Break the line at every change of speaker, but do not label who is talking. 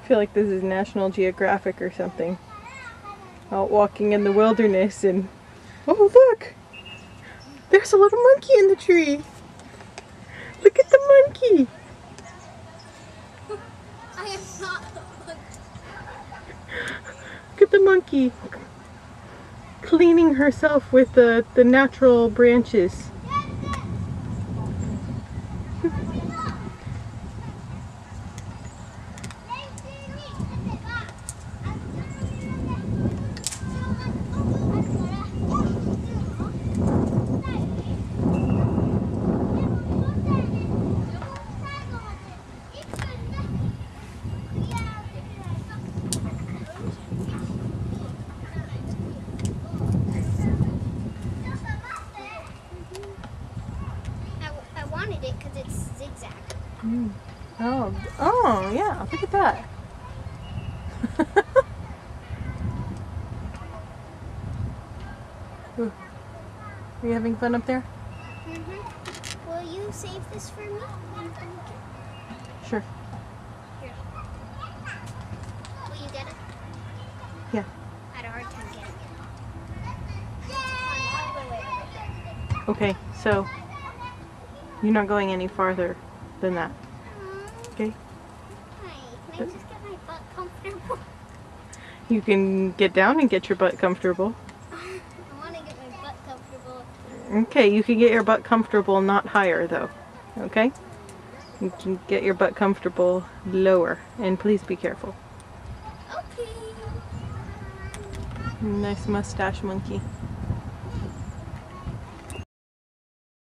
I feel like this is National Geographic or something. Out walking in the wilderness and... Oh look! There's a little monkey in the tree! Look at the monkey!
I am not the monkey.
Look at the monkey cleaning herself with the natural branches.
I wanted it because it's zigzag.
Oh, yeah, look at that. Ooh. Are you having fun up there?
Will you save this for me?
Sure.
Here. Will you get it?
Yeah.
I had a hard time getting it.
Okay, so you're not going any farther than that. Okay?
Hi, can I just get my butt comfortable?
You can get down and get your butt comfortable.
I want to get my butt comfortable.
Okay, you can get your butt comfortable not higher though. Okay? You can get your butt comfortable lower. And please be careful.
Okay.
Nice mustache monkey.